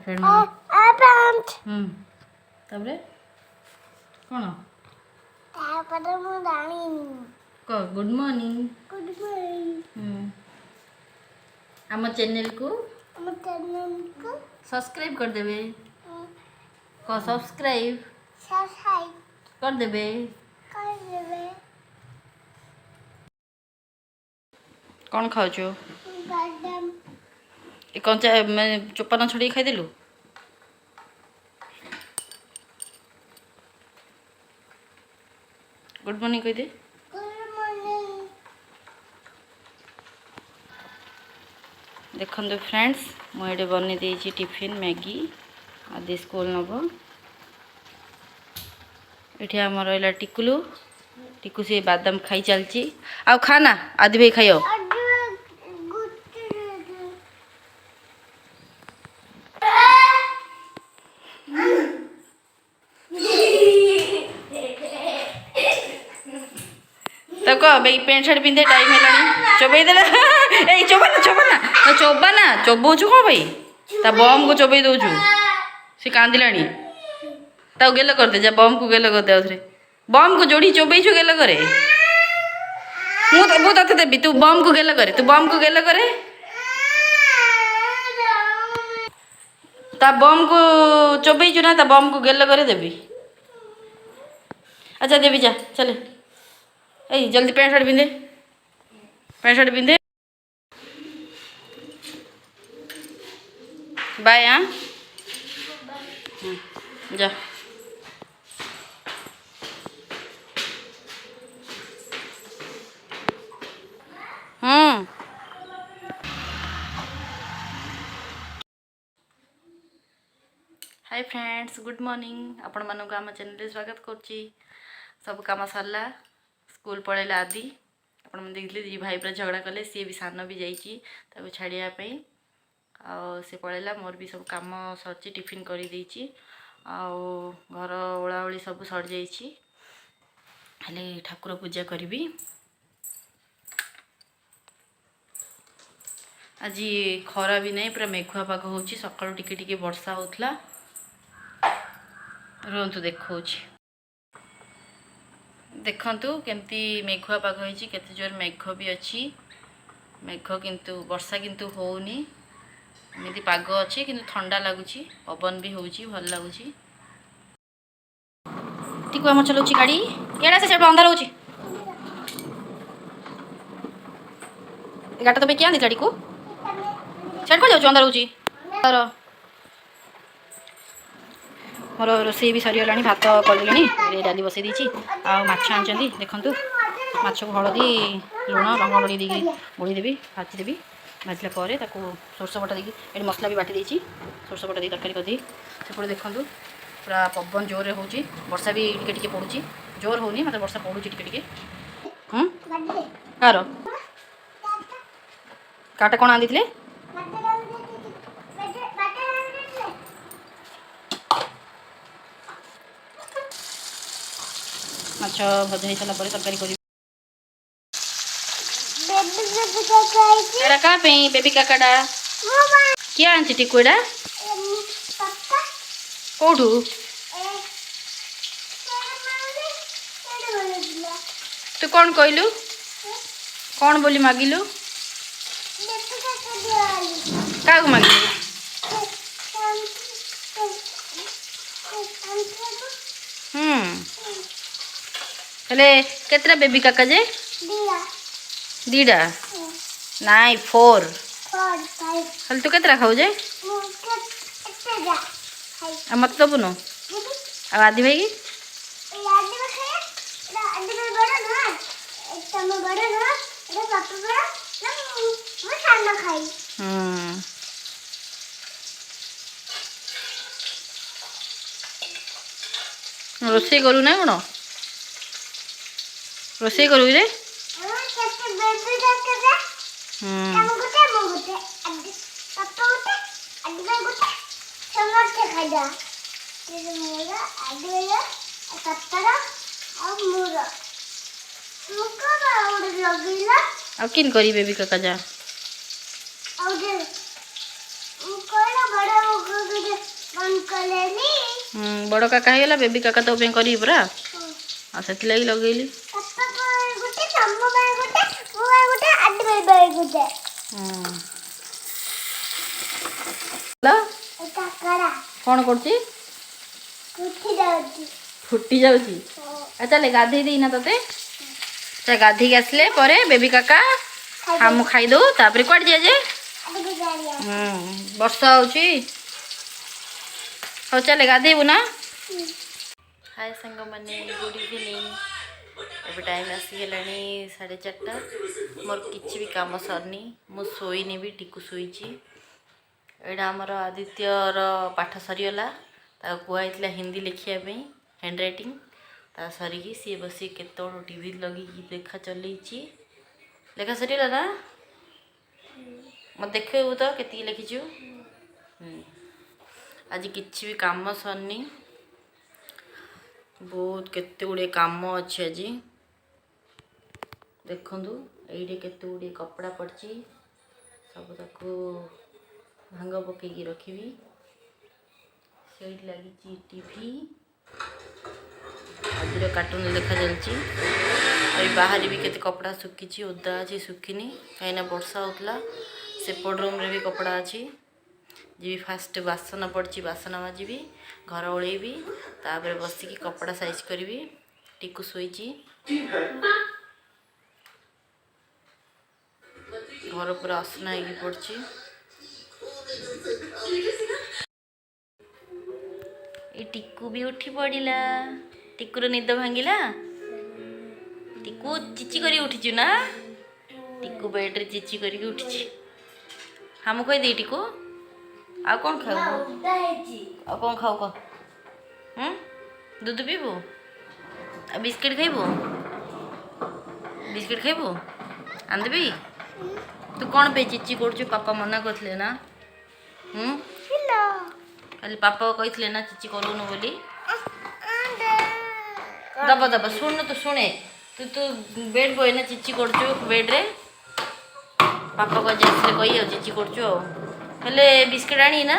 फेर ताबरे कोन तापर मु जानी को गुड मॉर्निंग आम चैनल को सब्सक्राइब कर देबे को सब्सक्राइब कर देबे कौन खाओ कंचा मैं चोपा न छड़ी खाई देलु गुड मॉर्निंग कह दे देखो फ्रेंड्स मुझे बनी देती टिफिन मैगी आदि स्कूल नब ये आम रहा टिकुलू टिकू से बादाम खाई चलची आ खाना आदि भाई खाओ तो कह भाई पेंट शर्ट पिंधे टाइम है चोबई दे चोबाना चोबाना चोबाना चोबाऊचु कौन भाई ता बम को चोबई दौचु से कांदिलानी ता गेल कर दे जा बम को गेल कर दे आउथरे बम को जोड़ी चोबई छु गेल करे मु तते देबी तू बम को गेल करे तू बम को गेल करे ता बम को चोबई छु ना ता बम को गेल करे देबी अच्छा देबी जा चले ए जल्दी पैंट शर्ट पिंधे बाय हाँ जा हाय फ्रेंड्स गुड मॉर्निंग आपण मानक आम चैनल स्वागत करुच्ची सब काम सरला स्कूल पढ़ेला आदि आप देखते दी भाई पूरा झगड़ा कले सी भी सान भी जाइए छाड़ापी सी पढ़ेला मोर भी सब कम सरची टिफिन कर देची घर ओलाओली सब सर जाइए ठाकुर पूजा करी आज खरा भी नहीं पूरा मेघुआ पाग हो सका टिके टिके वर्षा होता रुंतु देखा देखंतु केमती मेघुआ पाग होइछि केते जोर मेघ भी अच्छी मेघ किंतु वर्षा किंतु होउनी एमती पाग अच्छी किंतु ठंडा लगुछि पवन भी होउछि भल लगुछि टिकु हम चलौछि गाड़ी केडा से सेट अंधार होउछि गाटा तो पे क्या दी गाड़ी को सेट को जाउ अंधार होउछि तर मोर रोसे भी सरीगला भात कले डाली बसई देती आछ आनी देखूँ माछ को हलदी लुण लंग बड़ी देगी बोड़ी देवी भाजीदेवी भाजला सोरस बटा देगी ये मसला भी बाटी देती सोरस बटा दी तरकारी करदी सेपटे देखूँ पूरा पवन जोर हो वर्षा भी टिके पड़ुची जोर होनी मतलब वर्षा पड़ुची टिके कार काटा कौन आनी थे माछ भजा हो सारा तरकारी कर बेबी काकाटा किए आनी टिकुड़ा कौटू तू कौन कहलु कौन बोली मागिलु क्या मागिलु हेले केतरा बेबी काका जे दीडा नाई 4 हेले तू केतरा खाऊ जे मत दबु न आदि भाई रोसे करू ना कौन रोसे करू रे आ किन करी बेबी काका जा बड़ काका ହେଇଗଲା बेबी काका तो पे करी पूरा आ सेति लागि लगेली पापा को गुटे सम्मो बाय गुटे मो बाय गुटे आदि बाय गुटे ला काकड़ा कोन करछि फुटी जाउछि अच्छा ले गाधे देई ना तते ते गाधी के आसले परे बेबी काका हम खाई दो तापर कोड जे जे वर्षा होछि हो चले गाधेबू ना हाय संग माने गुड इवनिंग एबे टाइम आसीगलानी 4:30 मोर किछि भी काम सरनी मु सोईनी भी टिकु सोईची एडा हमर आदित्यर पाठ सरीगला ता कुआइतला हिंदी लिखिया पे हैंड राइटिंग ता सरीकी सी बसी केतोड़ टीवी लगी देखा चलैची लेखा सरीला ना म देखैबू तो केती लिखिछु आज किछि भी काम सरनी बहुत केते गुडे काम अच्छे आज देखंतु एइडे केते गुडे कपड़ा पड़ची सब ताको भांग पकेकी रखिबी सेट लगी टीवी आज कार्टून देखा चलची और बाहर भी केते कपड़ा सुखी ओदा अच्छी सुखीनी कहीं वर्षा होता सेपट रूम रे भी कपड़ा अच्छी जी फास्ट बासन पड़ी बासन माजी घर ओल्बी तापर बसिकी कपड़ा साइज करी टिकु शोची घर पूरा असना हो पड़ी ये टिकु भी उठी पड़ा टिकुर निद भांगिला टिकु चिची करी उठी ना टिकु बेड रे चिची करी उठी हम कह दे टिकु आ कौन खाऊ आ कौन खाऊ कह दूध पीबू आ बिस्किट खाइबू बिस्किट खाइबू आंदेबी तू कौन पे चिची कर पापा मना करते ना खाली पापा कहते ना चिची करूनु बोली दबा दबा शुण तो शुणे तू तो बेड बय ना चिची कर बेड रे पापा को जाइए कही चिची कर हेले बिस्किट आनी ना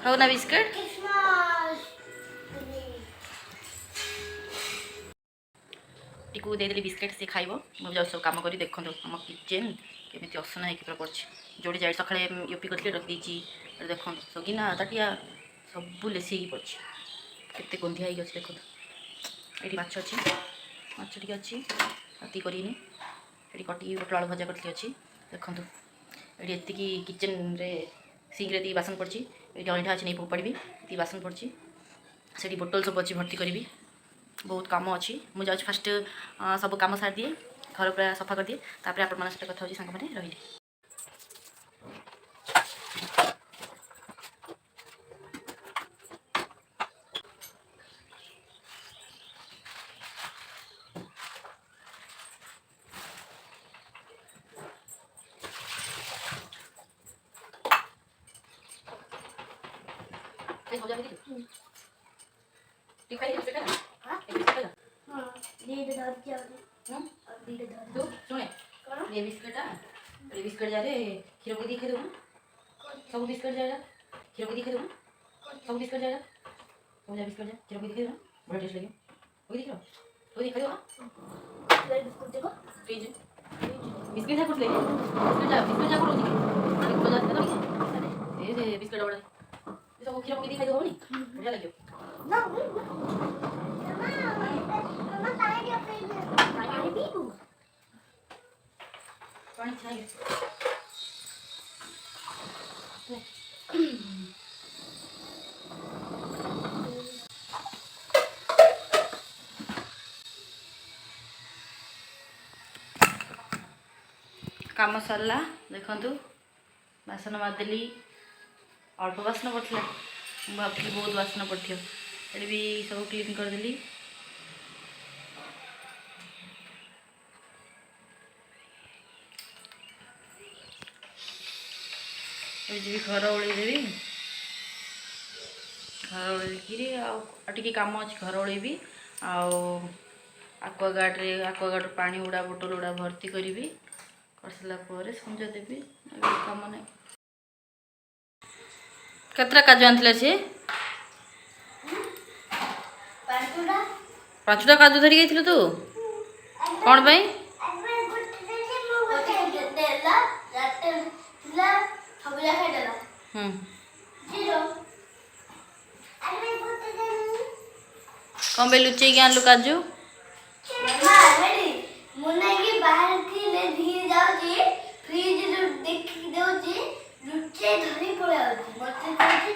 खाऊ ना बिस्किट टिकू देदेली बिस्किट सी खाइब मुझे जाऊ सब कम करी देखो आम किचेन केमी असना होकर पड़ी जोड़ी जाए सका यूपी करते रखी देखो सगिना ताटिया सब लेसी पड़ी केते गंधिया हो देखो ये माछ अच्छी माछ टी अच्छी राति करी ये कटी गोटे आलू भजा करती अच्छी देखो ये एतिकी किचेन रे सिंक रे बासन पड़ी ये अंठा अच्छी नहीं फोपाड़ी ये बासन पड़ी से बोतल सब अच्छी भर्ती करी बहुत काम अच्छी मुझे फास्ट सब कम सार दिए घर पूरा सफा कर दिए तापर आपण मन सहित कथा होची सांग माने रहिली हो जा दीदी ठीक है बेटा हां एक बिस्किट हां दीदी धर जा दीदी धर तू सुने ये बिस्किट जा रे खीर को दिखे दो सब बिस्किट जा खीर को दिखे दो सब बिस्किट जा सब जा बिस्किट जा खीर को दिखे दो बड़ा टेस्ट लगे वो दिख रहा वो दिखा दो ये बिस्कुट देखो फ्रिज बिस्किट है कुछ ले बिस्किट जा करो दिखे एक बजा दे तो ये बिस्किट बड़ा सब खीर को दिखाई दो नहीं बढ़िया लगे ना मम्मा पानी पानी पीबू पानी चाहिए काम सरला देखंतु बासन मारदेली अल्प बासन पड़ता भाभी बहुत बासन पड़ो ये भी सब क्लीन करदेली जी घर ओल्देवी घर ओल्कि आटे कम अच्छे घर ओल्बी आक्वागार्ड पानी गुड़ा बोतल गुड़ा भर्ती करी कर सारापर संजा देवी कम ना केतरा काजू आनथिला सी ପାଞ୍ଚଟା କାଜୁ ଧରିକି ଯାଇଥିଲୁ ତୁ କ'ଣ ପାଇଁ? ଆବେ ଗୋଟେ ଦେଇଛି ମୁଁ ଗୋଟେ ଦେଲା ରାତେ ଥିଲା ସବୁ ଯାକ ଦେଲା ହୁଁ ଜିରୋ ଆବେ ଗୋଟେ ଦେନି କ'ଣ ପାଇଁ ଲୁଚେଇକି ଆଣିଲୁ କାଜୁ? ମାମା ହେଡ଼ି ମୁଁ ନାଇକି ବାହାର କି ଲେ ଧୀରେ ଯାଉଛି ଫ୍ରିଜ ରୁ ଦେଖିକି ଦଉଛି ଲୁଚେଇ ଧରି ପଳେଇ ଆଉଛି ମତେ କହୁଛି